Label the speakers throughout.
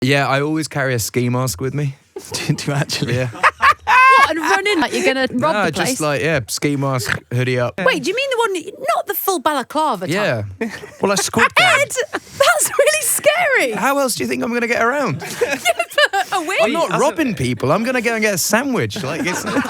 Speaker 1: Yeah, I always carry a ski mask with me.
Speaker 2: Do you actually?
Speaker 1: Yeah.
Speaker 3: What, and run in like you're going to rob the place?
Speaker 1: Just like, ski mask, hoodie up.
Speaker 3: Wait, do you mean the one, not the full balaclava type?
Speaker 1: Yeah.
Speaker 2: Well, a squid game.
Speaker 3: Ed, that's really scary.
Speaker 1: How else do you think I'm going to get around?
Speaker 3: A wig?
Speaker 1: I'm not robbing people. I'm going to go and get a sandwich. Like, it's not...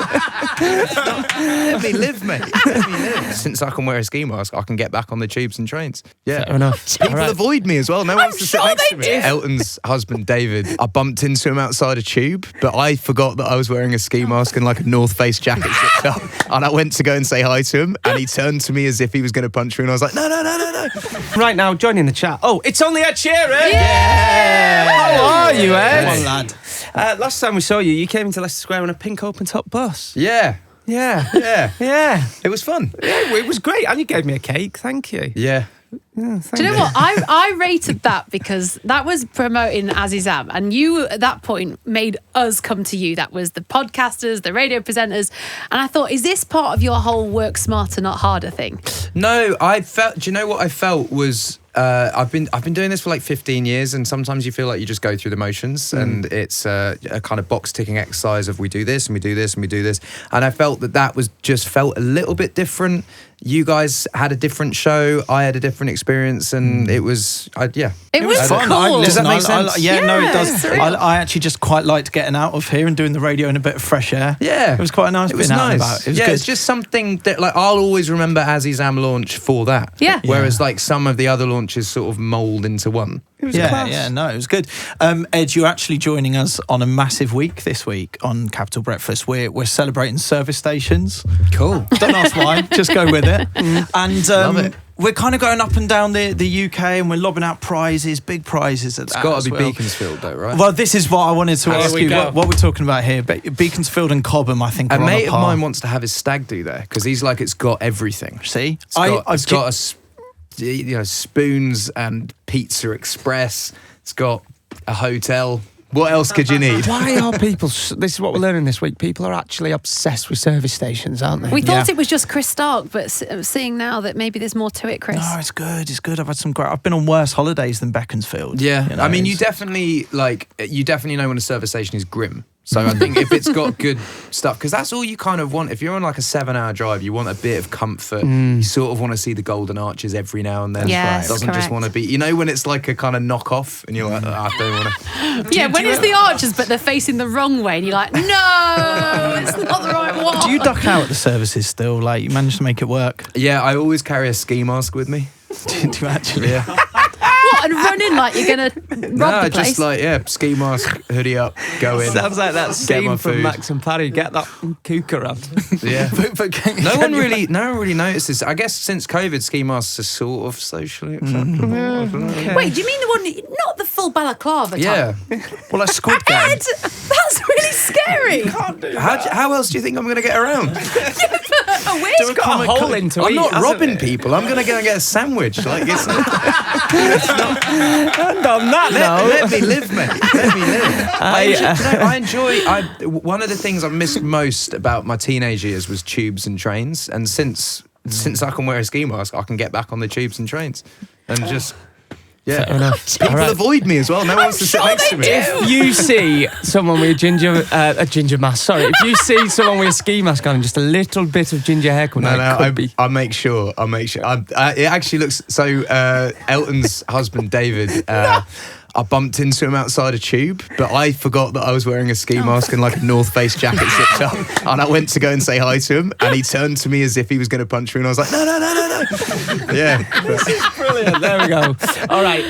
Speaker 1: Let me live, mate. Let me live. Since I can wear a ski mask, I can get back on the tubes and trains. Yeah.
Speaker 2: Fair enough.
Speaker 1: People avoid me as well. No one wants to sit
Speaker 3: sure
Speaker 1: next
Speaker 3: they
Speaker 1: to me.
Speaker 3: do.
Speaker 1: Elton's husband, David, I bumped into him outside a tube, but I forgot that I was wearing a ski mask and like a North Face jacket zipped up. And I went to go and say hi to him, and he turned to me as if he was going to punch me, and I was like, no.
Speaker 4: Right now, joining the chat. Oh, it's only Ed Sheeran!
Speaker 3: Yeah!
Speaker 4: How are you, Ed?
Speaker 2: Come on, lad.
Speaker 4: Last time we saw you, you came into Leicester Square on a pink open-top bus.
Speaker 1: Yeah.
Speaker 4: Yeah.
Speaker 1: It was fun.
Speaker 4: Yeah, it was great. And you gave me a cake. Thank you.
Speaker 1: Yeah.
Speaker 3: Do you know what? I rated that because that was promoting Azizam, and you at that point made us come to you. That was the podcasters, the radio presenters, and I thought, is this part of your whole work smarter, not harder thing?
Speaker 1: No, I felt. Do you know what I felt was? I've been doing this for like 15 years, and sometimes you feel like you just go through the motions, and it's a kind of box ticking exercise of we do this and we do this and we do this, and I felt that was just felt a little bit different. You guys had a different show, I had a different experience, and it was
Speaker 3: It was
Speaker 2: fun.
Speaker 3: cool.
Speaker 1: Does that make sense?
Speaker 2: No, it does.
Speaker 3: it's real.
Speaker 2: I actually just quite liked getting out of here and doing the radio in a bit of fresh air.
Speaker 1: Yeah,
Speaker 2: it was quite nice.
Speaker 1: It was
Speaker 2: being out and
Speaker 1: nice.
Speaker 2: about. It was
Speaker 1: yeah,
Speaker 2: good.
Speaker 1: it's just something that like I'll always remember Azizam launch for that.
Speaker 3: Yeah.
Speaker 1: Whereas like some of the other launches sort of mould into one.
Speaker 4: It was class.
Speaker 2: No, it was good. Ed, you're actually joining us on a massive week this week on Capital Breakfast. We're celebrating service stations.
Speaker 1: Cool.
Speaker 2: Don't ask why, just go with it. And
Speaker 1: Love it.
Speaker 2: we're kind of going up and down the UK, and we're lobbing out prizes, big prizes.
Speaker 1: It's got to be Beaconsfield though, right?
Speaker 2: Well, this is what I wanted to
Speaker 4: Here
Speaker 2: ask
Speaker 4: we
Speaker 2: you.
Speaker 4: go.
Speaker 2: What we're talking about here, Beaconsfield and Cobham, I think,
Speaker 1: A
Speaker 2: are on
Speaker 1: mate
Speaker 2: a
Speaker 1: of
Speaker 2: par.
Speaker 1: mine wants to have his stag do there because he's like, it's got everything.
Speaker 2: See,
Speaker 1: It's got spoons and Pizza Express. It's got a hotel. What else could you need?
Speaker 4: Why are people... This is what we're learning this week. People are actually obsessed with service stations, aren't they?
Speaker 3: We thought it was just Chris Stark, but seeing now that maybe there's more to it, Chris.
Speaker 2: No, it's good. It's good. I've been on worse holidays than Beaconsfield.
Speaker 1: Yeah,
Speaker 2: you know,
Speaker 1: I mean, you
Speaker 2: it's-
Speaker 1: definitely know when a service station is grim. So I think if it's got good stuff, because that's all you kind of want. If you're on like a 7-hour drive, you want a bit of comfort. You sort of want to see the Golden Arches every now and then.
Speaker 3: Yes,
Speaker 1: It doesn't just
Speaker 3: correct.
Speaker 1: want to be, when it's like a kind of knockoff and you're like, I don't want to.
Speaker 3: Yeah, when it's the archers, but they're facing the wrong way, and you're like, no, it's not the right one.
Speaker 2: Do you duck out at the services still? Like, you manage to make it work?
Speaker 1: Yeah, I always carry a ski mask with me.
Speaker 2: Do you actually?
Speaker 1: Yeah.
Speaker 3: What, and run in like you're going to rob the place?
Speaker 1: just like, ski mask, hoodie up, go in.
Speaker 4: Sounds like that
Speaker 1: Get my
Speaker 4: scene from
Speaker 1: food.
Speaker 4: Max and Parry. Get that kook around.
Speaker 1: Yeah.
Speaker 2: But
Speaker 1: No one really notices. I guess since COVID, ski masks are sort of socially acceptable. I don't know.
Speaker 3: Wait, do you mean the one, not the full balaclava type?
Speaker 1: Yeah.
Speaker 2: Well, a squid game.
Speaker 3: Ed, that's really scary.
Speaker 1: How else do you think I'm going to get around?
Speaker 3: A wig?
Speaker 4: It's got a hole into
Speaker 1: I'm
Speaker 4: it.
Speaker 1: not
Speaker 4: hasn't
Speaker 1: robbing
Speaker 4: it?
Speaker 1: people. I'm going to go and get a sandwich. Like it's
Speaker 4: And on that
Speaker 1: let
Speaker 4: note,
Speaker 1: me live, mate. Let me live. I enjoy. One of the things I missed most about my teenage years was tubes and trains. And since I can wear a ski mask, I can get back on the tubes and trains and just. Yeah.
Speaker 4: Fair enough.
Speaker 1: People
Speaker 4: All right.
Speaker 1: avoid me as well. No one wants to sit
Speaker 3: sure
Speaker 1: next
Speaker 3: they
Speaker 1: to me.
Speaker 3: do.
Speaker 4: If you see someone with a ginger mask, sorry, if you see someone with a ski mask on and just a little bit of ginger hair coming out, it could be.
Speaker 1: I make sure. It actually looks so. Elton's husband, David. I bumped into him outside a tube, but I forgot that I was wearing a ski mask and like a North Face jacket zipped up. And I went to go and say hi to him, and he turned to me as if he was going to punch me, and I was like, no. Yeah.
Speaker 4: Brilliant. There we go. All right.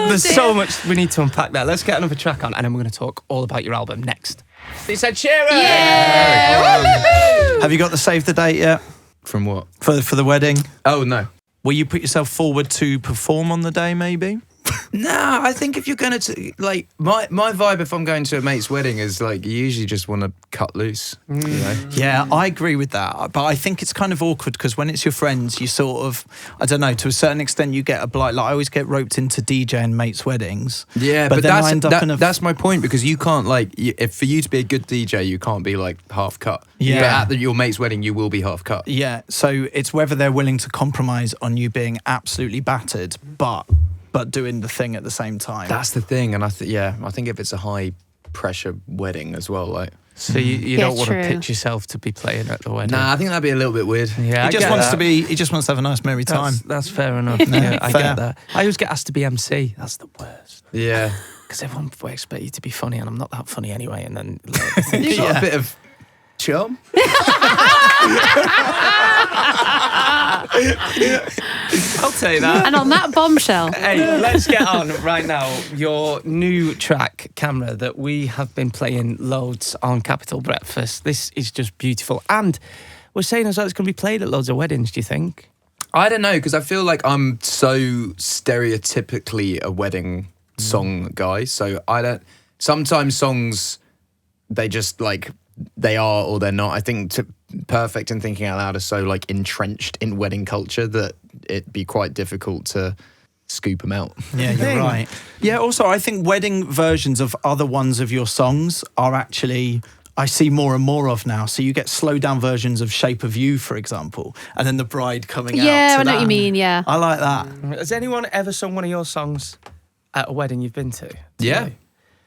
Speaker 4: There's
Speaker 3: dear.
Speaker 4: so much we need to unpack there. Let's get another track on, and then we're going to talk all about your album next. It's Ed Sheeran.
Speaker 3: Yeah. Woo-hoo-hoo.
Speaker 2: Have you got the save the date yet
Speaker 1: From what?
Speaker 2: for the wedding?
Speaker 1: Oh, no.
Speaker 2: Will you put yourself forward to perform on the day, maybe?
Speaker 1: No, I think if you're going to, like, my vibe if I'm going to a mate's wedding is, like, you usually just want to cut loose, you know?
Speaker 2: Yeah, I agree with that. But I think it's kind of awkward because when it's your friends, you sort of, I don't know, to a certain extent, you get a blight. Like, I always get roped into DJing mates' weddings.
Speaker 1: Yeah,
Speaker 2: but then I end up in a...
Speaker 1: that's my point, because you can't, like, if for you to be a good DJ, you can't be, like, half cut.
Speaker 2: Yeah.
Speaker 1: But at your mate's wedding, you will be half cut.
Speaker 2: Yeah, so it's whether they're willing to compromise on you being absolutely battered, but but doing the thing at the same time.
Speaker 1: That's the thing, and I think if it's a high pressure wedding as well, like.
Speaker 4: So you don't want
Speaker 3: true.
Speaker 4: to pitch yourself to be playing at the wedding.
Speaker 1: Nah, I think that'd be a little bit weird.
Speaker 4: Yeah,
Speaker 2: He just wants to have a nice merry time.
Speaker 4: That's fair enough. Yeah, I
Speaker 2: fair.
Speaker 4: get that. I always get asked to be MC. That's the worst.
Speaker 1: Yeah.
Speaker 4: Because everyone will expect you to be funny, and I'm not that funny anyway. And then
Speaker 1: You got a bit of charm.
Speaker 4: I'll take that.
Speaker 3: And on that bombshell,
Speaker 4: Hey, let's get on right now. Your new track, Camera, that we have been playing loads on Capital Breakfast. This is just beautiful. And we're saying as well it's going to be played at loads of weddings, do you think?
Speaker 1: I don't know, because I feel like I'm so stereotypically a wedding song guy. So I don't. Sometimes songs, they just like, they are or they're not. I think Perfect and Thinking Out Loud are so like entrenched in wedding culture that it'd be quite difficult to scoop them out.
Speaker 2: Yeah, you're right. Yeah, also, I think wedding versions of other ones of your songs are actually, I see more and more of now. So you get slowed down versions of Shape of You, for example, and then the bride coming out.
Speaker 3: yeah,
Speaker 2: to
Speaker 3: I know
Speaker 2: that.
Speaker 3: what you mean. Yeah,
Speaker 2: I like that.
Speaker 4: Has anyone ever sung one of your songs at a wedding you've been to?
Speaker 1: Yeah.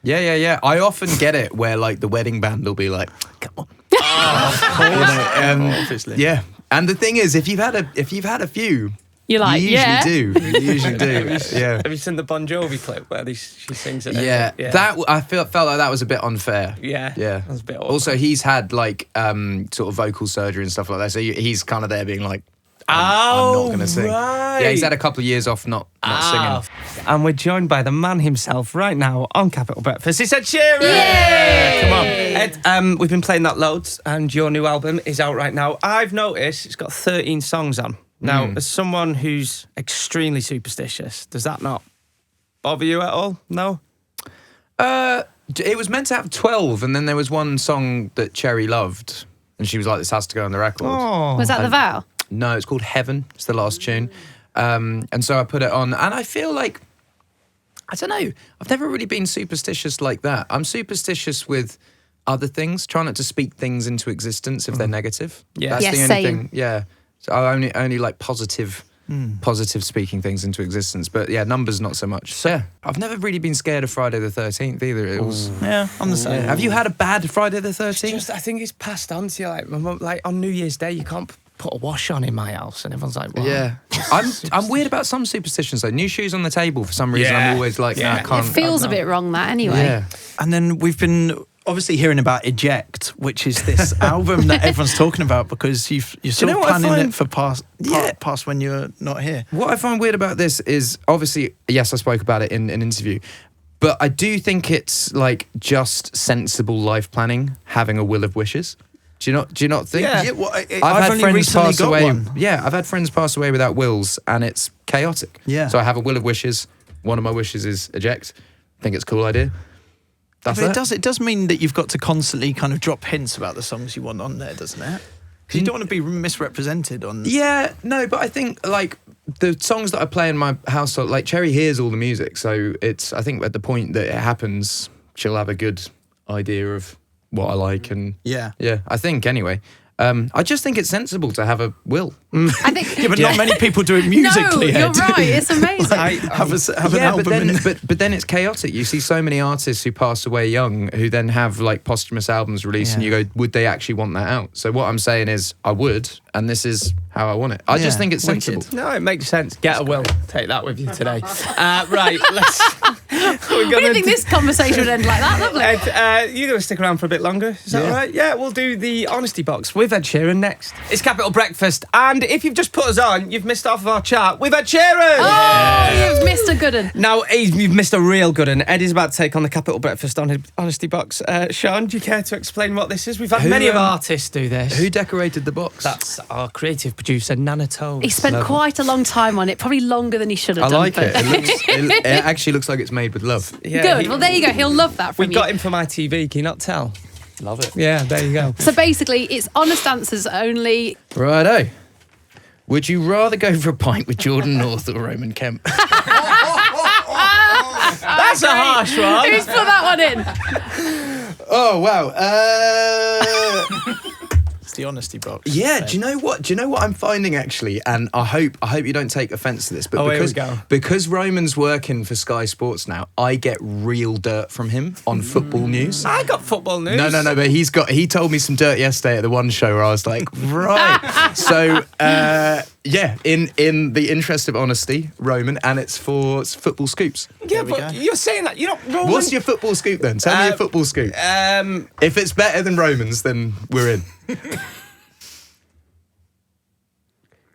Speaker 1: Yeah. I often get it where like the wedding band will be like, come on.
Speaker 2: Obviously.
Speaker 1: Yeah. And the thing is, if you've had a few,
Speaker 3: you're like,
Speaker 1: you
Speaker 3: yeah.
Speaker 1: usually do. Yeah.
Speaker 4: Have you seen the Bon Jovi clip where she sings it?
Speaker 1: Yeah. That I felt like that was a bit unfair.
Speaker 4: Yeah.
Speaker 1: Yeah.
Speaker 4: That was a bit awkward.
Speaker 1: Also, he's had like sort of vocal surgery and stuff like that. So he's kind of there being like, I'm not going to sing.
Speaker 4: right.
Speaker 1: Yeah, he's had a couple of years off not singing.
Speaker 4: And we're joined by the man himself right now on Capital Breakfast. It's Ed Sheeran!
Speaker 3: Yay!
Speaker 4: Come on. Ed, we've been playing that loads, and your new album is out right now. I've noticed it's got 13 songs on. Now, as someone who's extremely superstitious, does that not bother you at all? No?
Speaker 1: It was meant to have 12, and then there was one song that Cherry loved, and she was like, this has to go on the record.
Speaker 4: Oh.
Speaker 3: Was that the vow?
Speaker 1: No, it's called Heaven. It's the last tune. And so I put it on, and I feel like, I don't know, I've never really been superstitious like that. I'm superstitious with other things, trying not to speak things into existence if they're negative.
Speaker 4: Yeah.
Speaker 1: That's
Speaker 3: Yes,
Speaker 1: the only
Speaker 3: same.
Speaker 1: thing. Yeah. So I only like positive speaking things into existence. But yeah, numbers not so much. So yeah, I've never really been scared of Friday the 13th either. It was.
Speaker 2: Yeah, I'm the same.
Speaker 1: Have you had a bad Friday the 13th?
Speaker 4: I think it's passed on to you. Like, my mum, like on New Year's Day, you can't put a wash on in my house, and everyone's like, "What?"
Speaker 1: Yeah, I'm weird about some superstitions though. New shoes on the table for some reason.
Speaker 4: Yeah.
Speaker 1: I'm always like,
Speaker 4: Yeah.
Speaker 1: nah, I can't.
Speaker 3: It feels a bit wrong, that anyway.
Speaker 1: Yeah.
Speaker 2: And then we've been obviously hearing about Eject, which is this album that everyone's talking about because you're sort
Speaker 1: know
Speaker 2: of
Speaker 1: what I
Speaker 2: planning
Speaker 1: find?
Speaker 2: it for past when you're not here.
Speaker 1: What I find weird about this is obviously, yes, I spoke about it in an interview, but I do think it's like just sensible life planning, having a will of wishes. Do you not think?
Speaker 2: Yeah, well, I've
Speaker 1: I've had
Speaker 2: only
Speaker 1: friends
Speaker 2: recently
Speaker 1: pass
Speaker 2: got
Speaker 1: away.
Speaker 2: one.
Speaker 1: Yeah, I've had friends pass away without wills, and it's chaotic.
Speaker 2: Yeah.
Speaker 1: So I have a will of wishes. One of my wishes is eject. I think it's a cool idea. That's
Speaker 2: But it does mean that you've got to constantly kind of drop hints about the songs you want on there, doesn't it? Because you don't want to be misrepresented on.
Speaker 1: Yeah, no, but I think like the songs that I play in my household, like Cherry hears all the music, so it's, I think at the point that it happens, she'll have a good idea of what I like, and
Speaker 2: Yeah.
Speaker 1: I think anyway. I just think it's sensible to have a will.
Speaker 3: I think.
Speaker 2: Yeah, but not many people do it musically.
Speaker 3: No, you're
Speaker 2: Ed.
Speaker 3: right. It's amazing.
Speaker 2: have an
Speaker 1: Yeah,
Speaker 2: album.
Speaker 1: but then it's chaotic. You see so many artists who pass away young who then have like posthumous albums released, and you go, would they actually want that out? So what I'm saying is, I would, and this is how I want it. I just
Speaker 2: Yeah,
Speaker 1: think it's
Speaker 2: wicked.
Speaker 1: sensible.
Speaker 4: No, it makes sense. Get a will. Take that with you today. Right, let's.
Speaker 3: I didn't think this conversation would end like that. Lovely.
Speaker 4: Ed, you're going to stick around for a bit longer. Is that
Speaker 1: Yeah.
Speaker 4: all right? Yeah, we'll do the honesty box with Ed Sheeran next. It's Capital Breakfast, and if you've just put us on, you've missed off of our chat with Ed Sheeran.
Speaker 3: Oh, you've missed a good one.
Speaker 4: Now, you've missed a real good one. Ed is about to take on the Capital Breakfast honesty box. Sean, do you care to explain what this is? We've had many of our artists do this.
Speaker 1: Who decorated the box?
Speaker 4: That's our creative producer, Nana Toad.
Speaker 3: He spent quite a long time on it, probably longer than he should have
Speaker 1: I
Speaker 3: done.
Speaker 1: like
Speaker 3: but-
Speaker 1: it. It actually looks like it's made with love.
Speaker 4: Yeah,
Speaker 3: Good. Well, there you go. He'll love that from
Speaker 4: We
Speaker 3: you.
Speaker 4: got him for my TV. Can you not tell?
Speaker 1: Love it.
Speaker 4: Yeah, there you go.
Speaker 3: So basically, it's honest answers only.
Speaker 1: Righto. Would you rather go for a pint with Jordan North or Roman Kemp?
Speaker 4: That's a harsh one.
Speaker 3: Who's put that one in?
Speaker 1: Oh, wow.
Speaker 2: It's the honesty box.
Speaker 1: Yeah, do you know what I'm finding actually? And I hope you don't take offence to this, but because Roman's working for Sky Sports now, I get real dirt from him on football news.
Speaker 4: I got football news.
Speaker 1: No, but he told me some dirt yesterday at the one show where I was like, right. So in the interest of honesty, Roman, and it's for football scoops.
Speaker 4: Yeah, but you're saying that, Roman.
Speaker 1: What's your football scoop then? Tell me your football scoop. If it's better than Roman's, then we're in.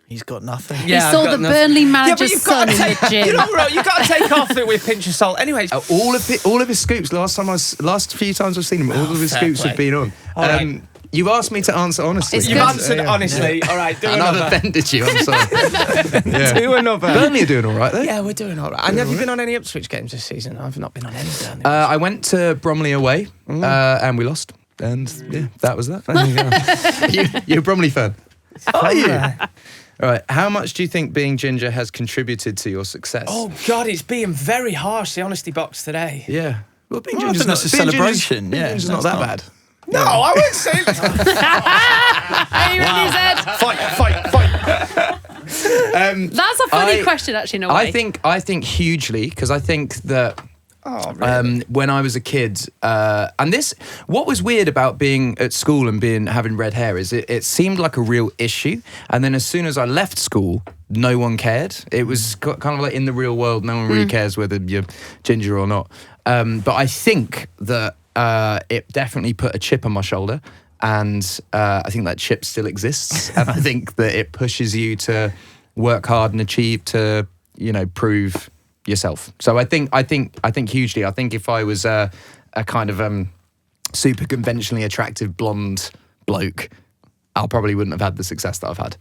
Speaker 2: He's got nothing.
Speaker 3: He saw the Burnley manager's son in the gym.
Speaker 4: You've got to take off it with a pinch of salt. Anyways,
Speaker 1: all of his scoops. Last few times I've seen him, all of his scoops have been on.
Speaker 4: Right.
Speaker 1: You've asked me to answer honestly.
Speaker 3: It's
Speaker 4: you've answered honestly. All right, do
Speaker 1: and
Speaker 4: another.
Speaker 1: I've offended you. I'm sorry.
Speaker 4: Do another.
Speaker 1: Burnley are doing all right, though.
Speaker 4: Yeah, we're doing all right. And have you been on any Ipswich games this season? I've not been on any Burnley.
Speaker 1: I went to Bromley away, and we lost. And yeah, that was that. You're a Bromley fan. Are you? All right. How much do you think being ginger has contributed to your success?
Speaker 4: Oh God, it's being very harsh. The honesty box today.
Speaker 1: Yeah. Well, being
Speaker 2: I
Speaker 1: ginger's
Speaker 2: think that's a celebration.
Speaker 1: Being ginger's not that bad.
Speaker 4: No, I wouldn't say that.
Speaker 3: Are you ready, Zed?
Speaker 4: Fight.
Speaker 3: That's a funny question, actually, in a way.
Speaker 1: I think hugely, because I think that when I was a kid, and what was weird about being at school and having red hair is it seemed like a real issue, and then as soon as I left school, no one cared. It was kind of like in the real world, no one really cares whether you're ginger or not. But I think that it definitely put a chip on my shoulder, and I think that chip still exists, and I think that it pushes you to work hard and achieve to prove yourself. So I think hugely. I think if I was a kind of super conventionally attractive blonde bloke, I probably wouldn't have had the success that I've had.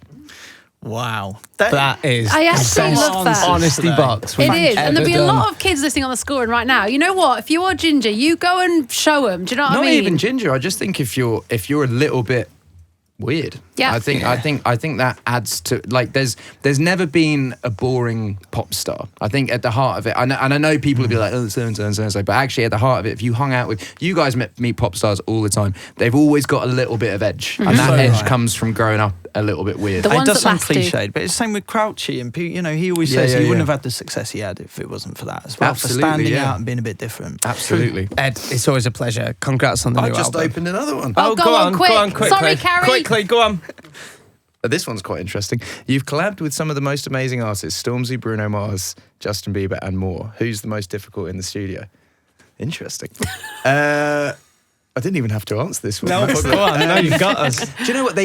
Speaker 2: Wow.
Speaker 4: That is
Speaker 3: I actually love that.
Speaker 4: honesty box.
Speaker 3: It is, and there'll be a lot of kids listening on the scoring right now. You know what? If you are ginger, you go and show them. Do you know what I mean?
Speaker 1: Not even ginger. I just think if you're a little bit weird,
Speaker 3: yeah.
Speaker 1: I think that adds to, like, there's never been a boring pop star. I think at the heart of it, and I know people will be like, oh, so and so and so and so, but actually at the heart of it, if you hung out with, you guys meet pop stars all the time, they've always got a little bit of edge, and that edge comes from growing up a little bit weird.
Speaker 3: The
Speaker 2: It
Speaker 3: ones
Speaker 2: does
Speaker 3: that
Speaker 2: sound
Speaker 3: last do.
Speaker 2: cliched, but it's the same with Crouchy, and he always says he wouldn't have had the success he had if it wasn't for that as well.
Speaker 1: Absolutely,
Speaker 2: for standing
Speaker 1: yeah.
Speaker 2: out and being a bit different.
Speaker 1: Absolutely.
Speaker 4: Ed, it's always a pleasure. Congrats on the new
Speaker 1: I just
Speaker 4: album.
Speaker 1: opened another one.
Speaker 3: Oh, go on, quick.
Speaker 4: Go on, quickly.
Speaker 3: Sorry, Carrie.
Speaker 4: Quickly, go on.
Speaker 1: This one's quite interesting. You've collabed with some of the most amazing artists: Stormzy, Bruno Mars, Justin Bieber, and more. Who's the most difficult in the studio? Interesting. I didn't even have to answer this one.
Speaker 4: No, go on. No, you've got us.
Speaker 1: Do you know what?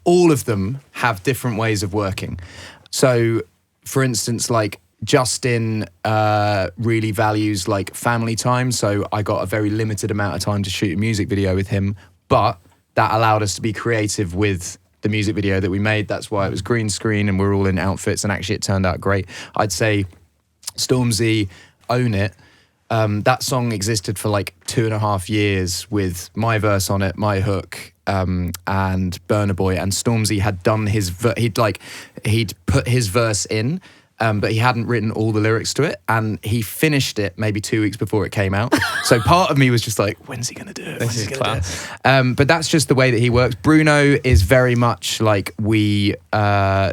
Speaker 1: All of them have different ways of working. So, for instance, like Justin really values like family time. So I got a very limited amount of time to shoot a music video with him, but that allowed us to be creative with the music video that we made. That's why it was green screen and we're all in outfits, and actually it turned out great. I'd say Stormzy, Own It. That song existed for like 2.5 years with my verse on it, my hook, and Burna Boy, and Stormzy had done he'd put his verse in, but he hadn't written all the lyrics to it, and he finished it maybe 2 weeks before it came out. So part of me was just like, when's he gonna do it?
Speaker 4: This is class.
Speaker 1: But that's just the way that he works. Bruno is very much like we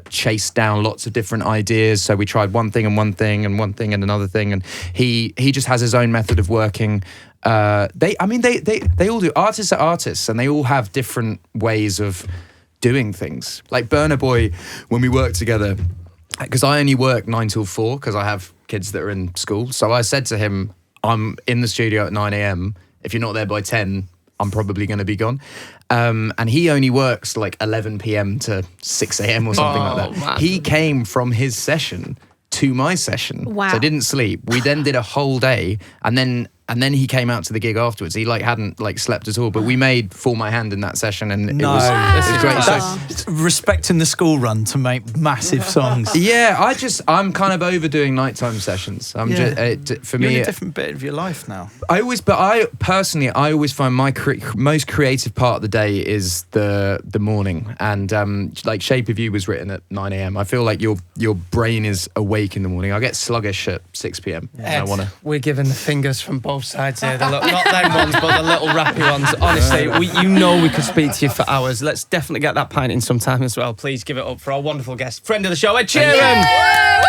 Speaker 1: chased down lots of different ideas. So we tried one thing and one thing and one thing and another thing, and he just has his own method of working. They all do. Artists are artists, and they all have different ways of doing things. Like Burna Boy, when we work together, because I only work 9 till 4 because I have kids that are in school. So I said to him, I'm in the studio at 9 a.m. If you're not there by 10, I'm probably going to be gone. And he only works like 11 p.m. to 6 a.m. or something like that.
Speaker 4: Man.
Speaker 1: He came from his session to my session.
Speaker 3: Wow.
Speaker 1: So I didn't sleep. We then did a whole day, and then he came out to the gig afterwards. He hadn't slept at all, but we made For My Hand in that session, and it was great.
Speaker 2: That's respecting the school run to make massive songs.
Speaker 1: Yeah, I'm kind of overdoing nighttime sessions. For
Speaker 2: You're
Speaker 1: me,
Speaker 2: in a different bit of your life now.
Speaker 1: I always find my most creative part of the day is the morning, and like Shape of You was written at 9 a.m. I feel like your brain is awake in the morning. I get sluggish at 6 p.m.
Speaker 4: Ed, we're giving the fingers from both both sides here. Not them ones, but the little rappy ones. Honestly, we could speak to you for hours. Let's definitely get that pint in sometime as well. Please give it up for our wonderful guest, friend of the show, Ed Sheeran.